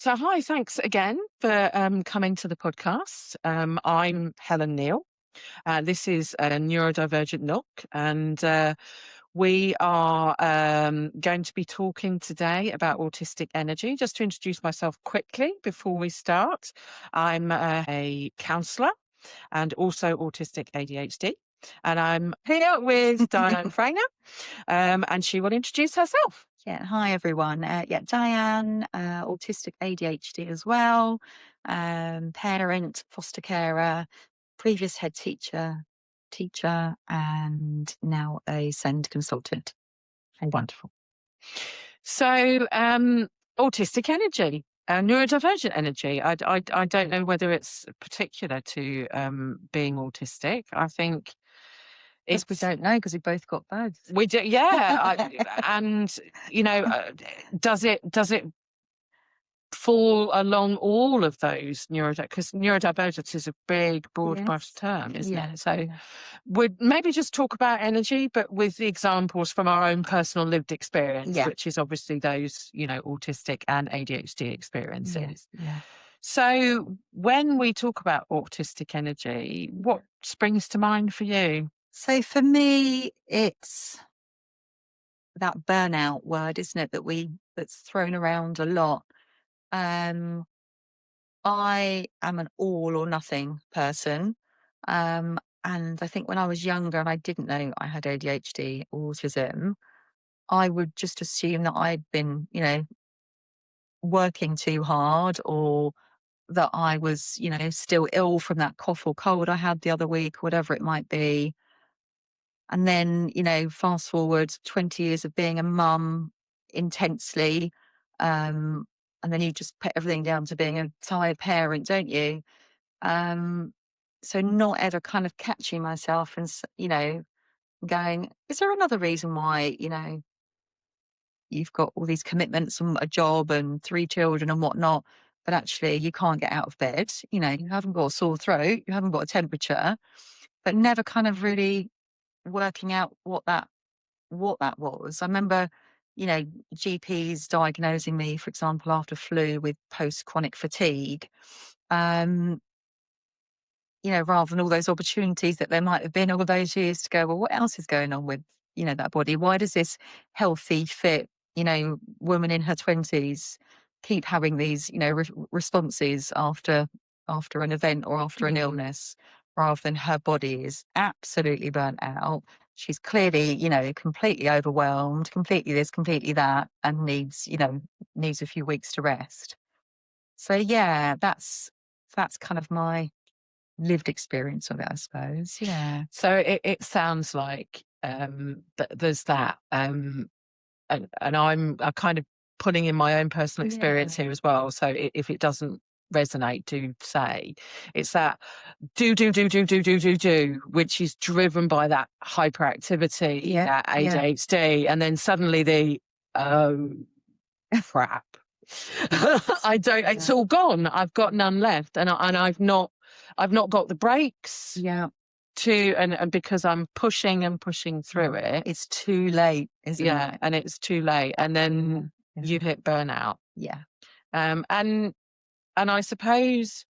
So, hi, thanks again for coming to the podcast. I'm Helen Neale. This is Neurodivergent Nook, and we are going to be talking today about autistic energy. Just to introduce myself quickly before we start, I'm a counsellor and also autistic ADHD. And I'm here with Diane Franier, and she will introduce herself. Yeah, hi everyone. Diane, autistic ADHD as well, parent, foster carer, previous head teacher, and now a SEND consultant. Wonderful. So, autistic energy, neurodivergent energy. I don't know whether it's particular to being autistic. I think We it's don't know because we both got both. we do, yeah. And does it fall along all of those because neurodivergence is a big, broad Yes. brush term, isn't Yeah, it? So yeah. would maybe just talk about energy, but with the examples from our own personal lived experience, Yeah. which is obviously those, autistic and ADHD experiences. Yeah. So when we talk about autistic energy, what springs to mind for you? So for me, it's that burnout word, isn't it, that's thrown around a lot. Um, I am an all or nothing person. And I think when I was younger and I didn't know I had ADHD or autism, I would just assume that I'd been, working too hard, or that I was, still ill from that cough or cold I had the other week, whatever it might be. And then, fast forward 20 years of being a mum intensely. Um, and then you just put everything down to being a tired parent, don't you? Um, so not ever kind of catching myself and, going, is there another reason why, you've got all these commitments and a job and 3 children and whatnot, but actually you can't get out of bed. You haven't got a sore throat, you haven't got a temperature, but never kind of really working out what that was. I remember, you know, GPs diagnosing me, for example, after flu with post-chronic fatigue. Um, rather than all those opportunities that there might have been all those years to go, well, what else is going on with, that body? Why does this healthy, fit, woman in her 20s keep having these, responses after an event or after an illness, rather than her body is absolutely burnt out? She's clearly, completely overwhelmed, completely this, completely that, and needs a few weeks to rest. So yeah, that's kind of my lived experience of it, I suppose. Yeah. So it sounds like there's that, and I'm kind of putting in my own personal experience here as well. So if it doesn't resonate, do say it's that do, which is driven by that hyperactivity, that ADHD, and then suddenly the oh crap. I don't. It's all gone. I've got none left, and I've not got the brakes. Yeah. And because I'm pushing and pushing through it, It's too late, isn't it? and it's too late, and then you hit burnout. Yeah. And I suppose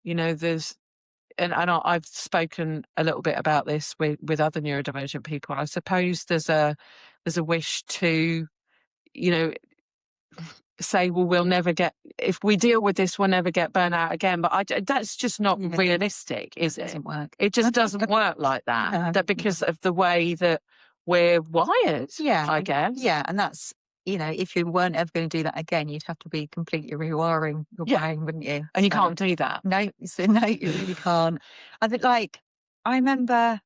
there's I've spoken a little bit about this with other neurodivergent people. I suppose there's a wish to say, well, if we deal with this, we'll never get burnout again. But that's just not realistic, is it? Doesn't work. It just doesn't work like that. No. That because of the way that we're wired, I guess. Yeah. And that's, if you weren't ever going to do that again, you'd have to be completely rewiring your brain, wouldn't you? And you can't do that. No, no, you really can't. I think, I remember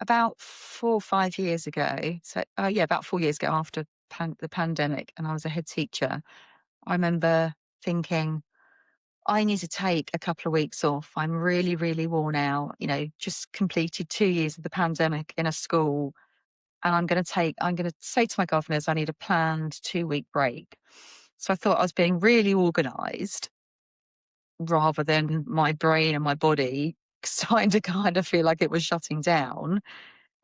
about 4 or 5 years ago. So, about 4 years ago, after the pandemic, and I was a head teacher. I remember thinking, I need to take a couple of weeks off. I'm really, really worn out. Just completed 2 years of the pandemic in a school, and I'm going to say to my governors, I need a planned 2-week break. So I thought I was being really organised, rather than my brain and my body starting to kind of feel like it was shutting down.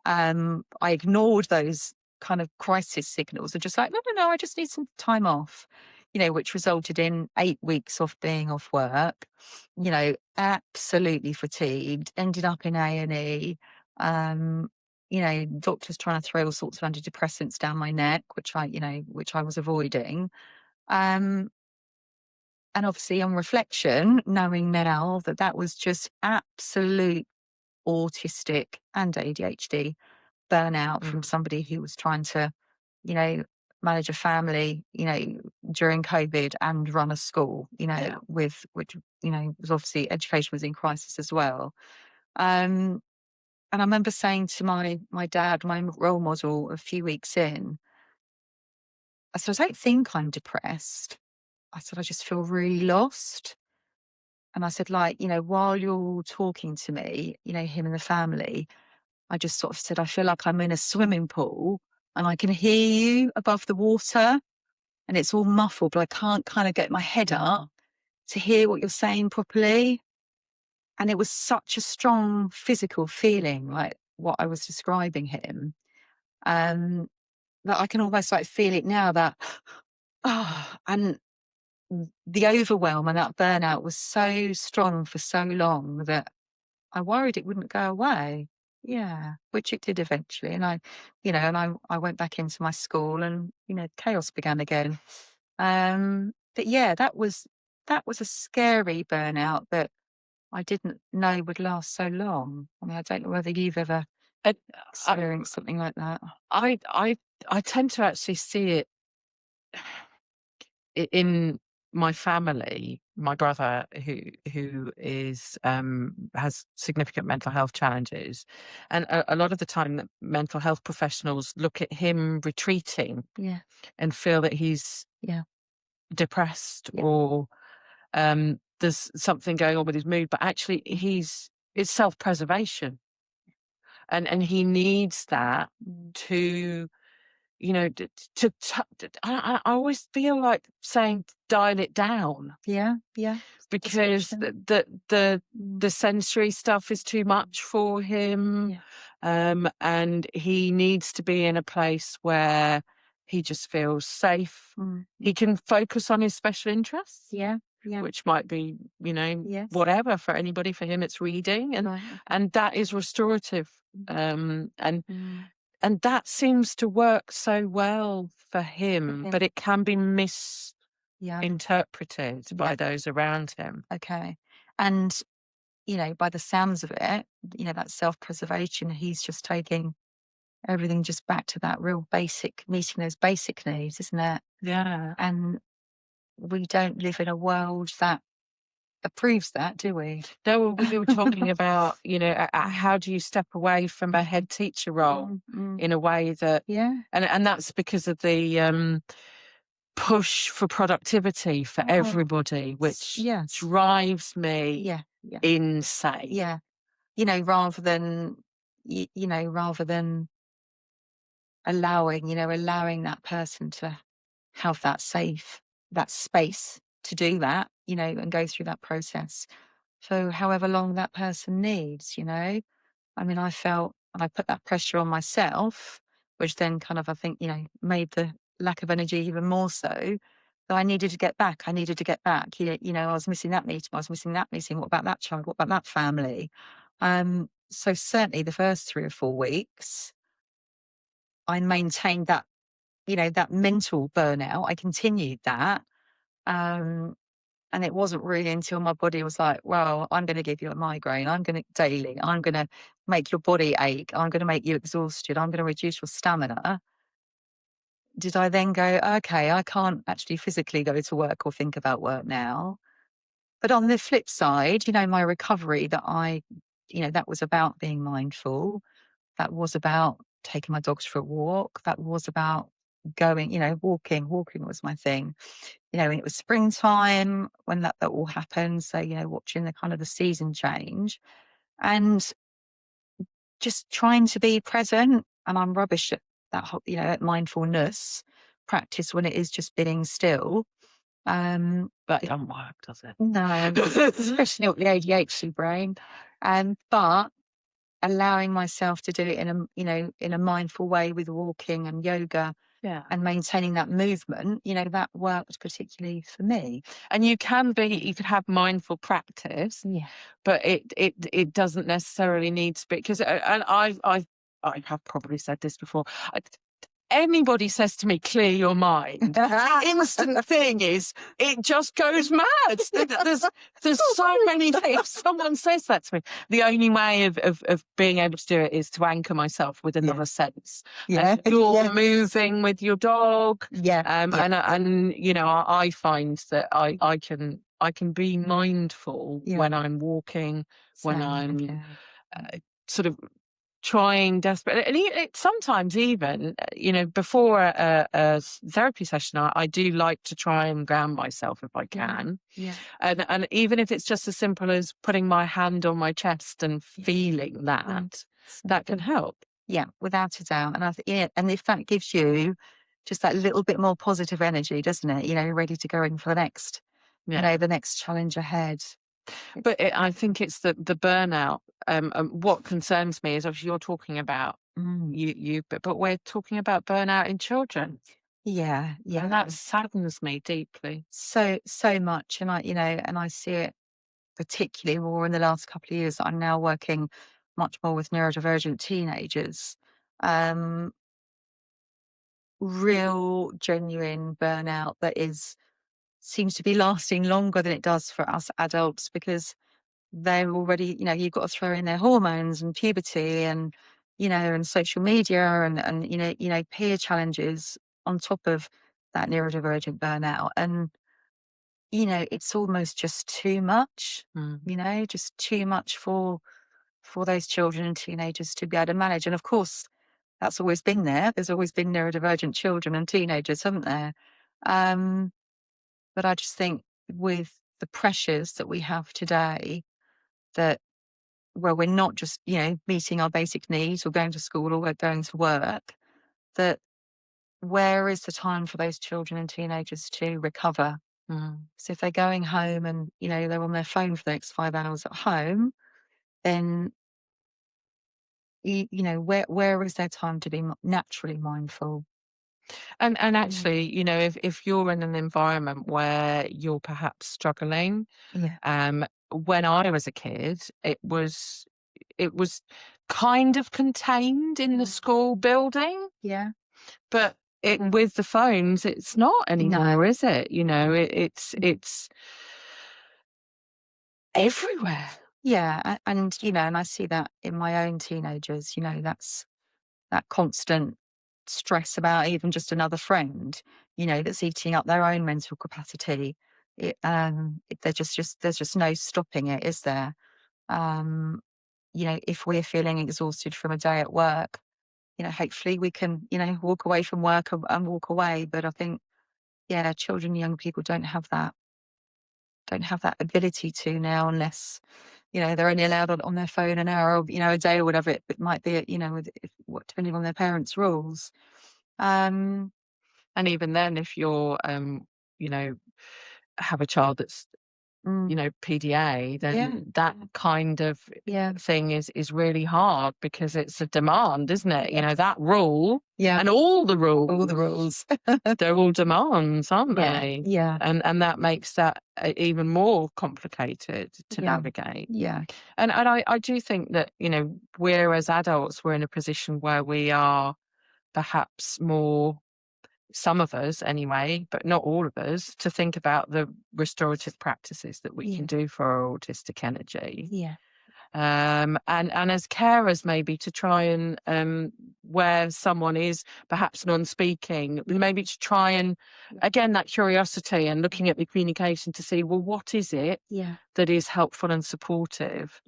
I ignored those kind of crisis signals and just like, no, I just need some time off. which resulted in 8 weeks of being off work, absolutely fatigued, ended up in A&E, doctors trying to throw all sorts of antidepressants down my neck, which I was avoiding. And obviously on reflection, knowing now that that was just absolute autistic and ADHD burnout from somebody who was trying to, manage a family, during COVID and run a school, with which, was obviously education was in crisis as well. And I remember saying to my dad, my role model, a few weeks in, I said, I don't think I'm depressed. I said, I just feel really lost. And I said, while you're talking to me, him and the family, I just sort of said, I feel like I'm in a swimming pool and I can hear you above the water and it's all muffled, but I can't kind of get my head up to hear what you're saying properly. And it was such a strong physical feeling, like what I was describing him, that I can almost feel it now that, and the overwhelm and that burnout was so strong for so long that I worried it wouldn't go away. Yeah, which it did eventually. And I went back into my school and, chaos began again. But yeah, that was a scary burnout that I didn't know would last so long. I mean, I don't know whether you've ever I, experienced something like that. I tend to actually see it in my family. My brother, who is has significant mental health challenges, and a lot of the time, that mental health professionals look at him retreating Yeah, and feel that he's yeah, depressed yeah, or there's something going on with his mood, but actually it's self-preservation, and he needs that to I always feel like saying dial it down, yeah, yeah. because Perception. the sensory stuff is too much for him. Yeah. And he needs to be in a place where he just feels safe. He can focus on his special interests, Yeah, yeah. which might be, Yes. whatever for anybody. For him, it's reading, Right. and that is restorative. And Mm. and that seems to work so well for him, him. but it can be Yeah. misinterpreted by Yeah. those around him. Okay. And, by the sounds of it, that self-preservation, he's just taking everything just back to that real basic, meeting those basic needs, isn't it? Yeah. And we don't live in a world that approves that, do we? No, we were talking about, how do you step away from a head teacher role in a way that, Yeah. and that's because of the push for productivity for everybody, which Yes. drives me Yeah. Yeah. insane. Yeah. Rather than, rather than allowing that person to have that space to do that, and go through that process for however long that person needs, I mean, I felt, and I put that pressure on myself, which then kind of, I think, made the lack of energy even more so. That I needed to get back. I needed to get back. I was missing that meeting. I was missing that meeting. What about that child? What about that family? So certainly the first 3 or 4 weeks, I maintained that, that mental burnout. I continued that. Um, and it wasn't really until my body was like, well, I'm going to give you a migraine. I'm going to daily, I'm going to make your body ache. I'm going to make you exhausted. I'm going to reduce your stamina. Did I then go, okay, I can't actually physically go to work or think about work now. But on the flip side, my recovery that was about being mindful. That was about taking my dogs for a walk. That was about going, walking. Walking was my thing. And it was springtime when that all happened. So, watching the kind of the season change and just trying to be present. And I'm rubbish at that whole, at mindfulness practice when it is just being still. That doesn't work, does it? No, especially not the ADHD brain. But allowing myself to do it in a mindful way with walking and yoga Yeah. and maintaining that movement, you know, that worked particularly for me. And you could have mindful practice, Yeah. but it doesn't necessarily need to be, because and I have probably said this before. Anybody says to me, clear your mind, the instant thing is, it just goes mad. There's so many things. If someone says that to me, the only way of being able to do it is to anchor myself with another sense. Yeah. And you're moving with your dog. Yeah. And you know, I find that I can be mindful when I'm walking, when I'm sort of trying desperate, and sometimes even, you know, before a therapy session, I do like to try and ground myself if I can. Yeah. And even if it's just as simple as putting my hand on my chest and feeling that can help. Yeah, without a doubt. And I think, yeah, and if that gives you just that little bit more positive energy, doesn't it? You know, you're ready to go in for the next, you know, the next challenge ahead. But I think it's the burnout. What concerns me is, obviously, you're talking about but we're talking about burnout in children. Yeah, yeah. And that saddens me deeply. So much. And I, you know, and I see it particularly more in the last couple of years. I'm now working much more with neurodivergent teenagers. Real genuine burnout that seems to be lasting longer than it does for us adults, because they're already, you know, you've got to throw in their hormones and puberty and, you know, and social media and you know, peer challenges on top of that neurodivergent burnout. And, you know, it's almost just too much, you know, just too much for those children and teenagers to be able to manage. And of course, that's always been there. There's always been neurodivergent children and teenagers, haven't there? But I just think with the pressures that we have today, that where we're not just, you know, meeting our basic needs or going to school or we're going to work, that where is the time for those children and teenagers to recover? So if they're going home and, you know, they're on their phone for the next 5 hours at home, then, you know, where is their time to be naturally mindful? And actually, you know, if you're in an environment where you're perhaps struggling, when I was a kid, it was kind of contained in the school building. Yeah. But with the phones, it's not anymore, is it? You know, it's everywhere. Yeah. And, you know, and I see that in my own teenagers, you know, that's that constant stress about even just another friend, you know, that's eating up their own mental capacity. There's just no stopping it, is there? You know, if we're feeling exhausted from a day at work, you know, hopefully we can, you know, walk away from work and walk away. But I think, yeah, children, young people don't have that ability to now, unless, you know, they're only allowed on their phone an hour, you know, a day or whatever it might be, you know, depending on their parents' rules. And even then, if you're, you know, have a child that's, you know, PDA, then that kind of thing is really hard, because it's a demand, isn't it? You know, that rule and all the rules, they're all demands, aren't they? Yeah. And that makes that even more complicated to navigate. Yeah. And I do think that, you know, we're, as adults, we're in a position where we are perhaps more, some of us anyway, but not all of us, to think about the restorative practices that we can do for our autistic energy. Yeah. And as carers, maybe to try and, where someone is perhaps non-speaking, maybe to try and, again, that curiosity and looking at the communication to see, well, what is it that is helpful and supportive?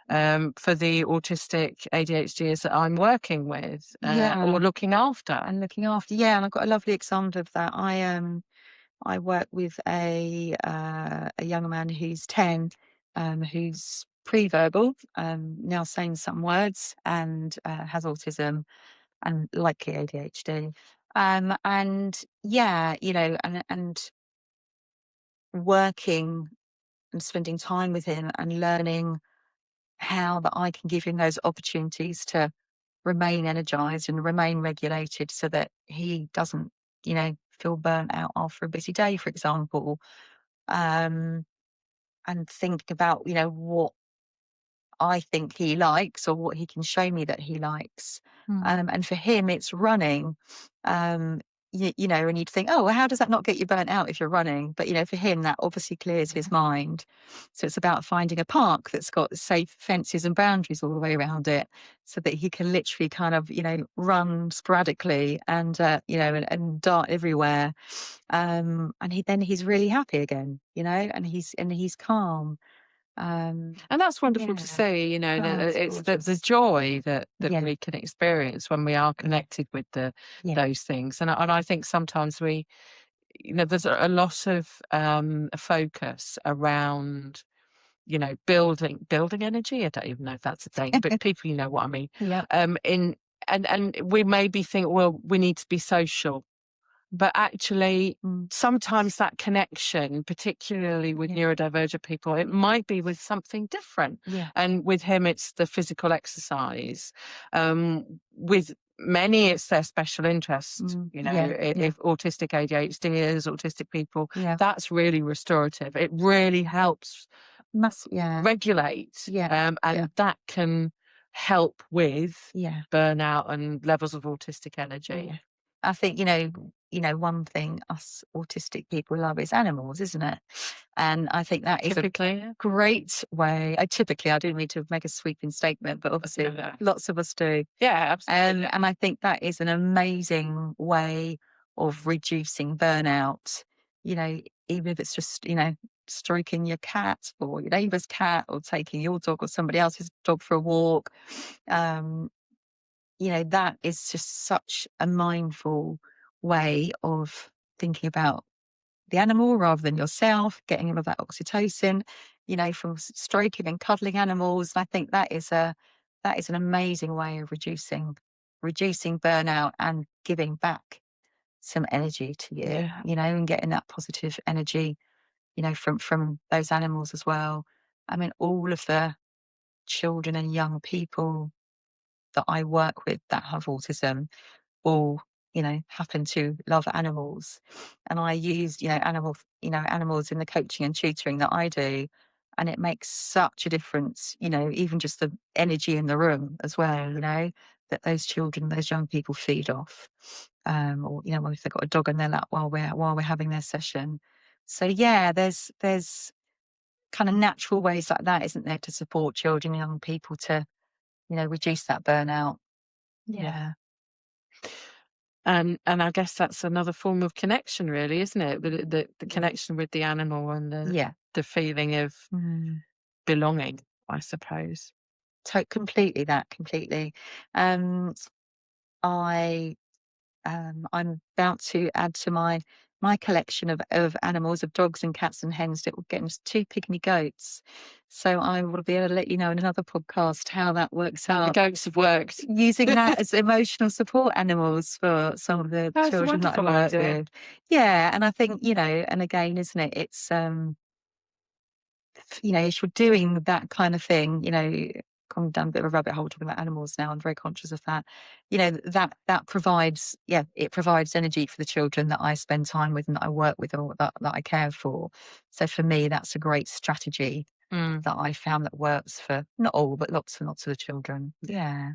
For the autistic ADHDers that I'm working with, or looking after. And I've got a lovely example of that. I work with a young man who's 10, who's pre-verbal, now saying some words, and has autism and likely ADHD. And yeah, you know, and working and spending time with him and learning how that I can give him those opportunities to remain energized and remain regulated so that he doesn't, feel burnt out after a busy day, for example. And think about, what I think he likes or what he can show me that he likes. And for him, it's running. Um, and you'd think, oh, well, how does that not get you burnt out if you're running? But, for him, that obviously clears his mind. So it's about finding a park that's got safe fences and boundaries all the way around it so that he can literally kind of, run sporadically and, and dart everywhere. And he's really happy again, and he's calm. And that's wonderful to Yeah. see, that Oh, it's it's the gorgeous. joy that Yeah. we can experience when we are connected with Yeah. those things. And I think sometimes there's a lot of focus around, building energy. I don't even know if that's a thing, but people, you know what I mean. Yeah. And we maybe think, well, we need to be social. But actually, sometimes that connection, particularly with neurodivergent people, it might be with something different. Yeah. And with him, it's the physical exercise. With many, it's their special interest. If autistic ADHDers, autistic people, that's really restorative. It really helps regulate. And that can help with burnout and levels of autistic energy. Yeah. I think, one thing us autistic people love is animals, isn't it? And I think that is Typically, a great way. I didn't mean to make a sweeping statement, but obviously lots of us do. Yeah, absolutely. And I think that is an amazing way of reducing burnout, even if it's just, stroking your cat or your neighbour's cat or taking your dog or somebody else's dog for a walk. That is just such a mindful way of thinking about the animal rather than yourself, getting all of that oxytocin, from stroking and cuddling animals. And I think that is an amazing way of reducing burnout and giving back some energy to you, and getting that positive energy, from those animals as well. I mean, all of the children and young people that I work with that have autism all, happen to love animals. And I use, animals in the coaching and tutoring that I do. And it makes such a difference, even just the energy in the room as well, that those children, those young people feed off. Or, if they've got a dog in their lap while we're having their session. So yeah, there's kind of natural ways like that, isn't there, to support children and young people to, reduce that burnout. Yeah. And I guess that's another form of connection, really, isn't it? The connection with the animal and the feeling of belonging, I suppose. Completely. I'm about to add to my collection of animals, of dogs and cats and hens, that will get into 2 pygmy goats. So I will be able to let you know in another podcast how that works The out. goats have worked. Using that as emotional support animals for some of the That's a children that I wonderful work idea. with. Yeah, and I think, and again, isn't it? It's if you're doing that kind of thing, gone down a bit of a rabbit hole talking about animals now. I'm very conscious of that. That provides, it provides energy for the children that I spend time with and that I work with or that I care for. So for me, that's a great strategy that I found that works for not all, but lots and lots of the children. Yeah.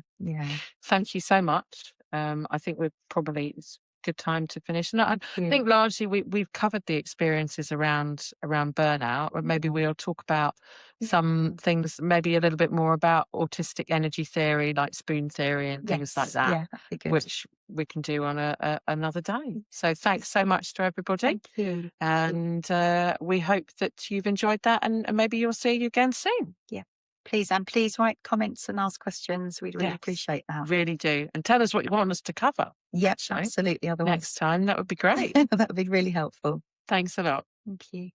Thank you so much. I think it's a good time to finish. And I think largely we've covered the experiences around burnout, or maybe we'll talk about some things, maybe a little bit more about autistic energy theory, like spoon theory and things like that. Yeah, that'd be good. Which we can do on another day. So thanks so much to everybody. Thank you. And we hope that you've enjoyed that, and maybe you'll see you again soon. Yeah. Please write comments and ask questions. We'd really appreciate that. Really do. And tell us what you want us to cover. Yes, absolutely. Otherwise, next time, that would be great. that would be really helpful. Thanks a lot. Thank you.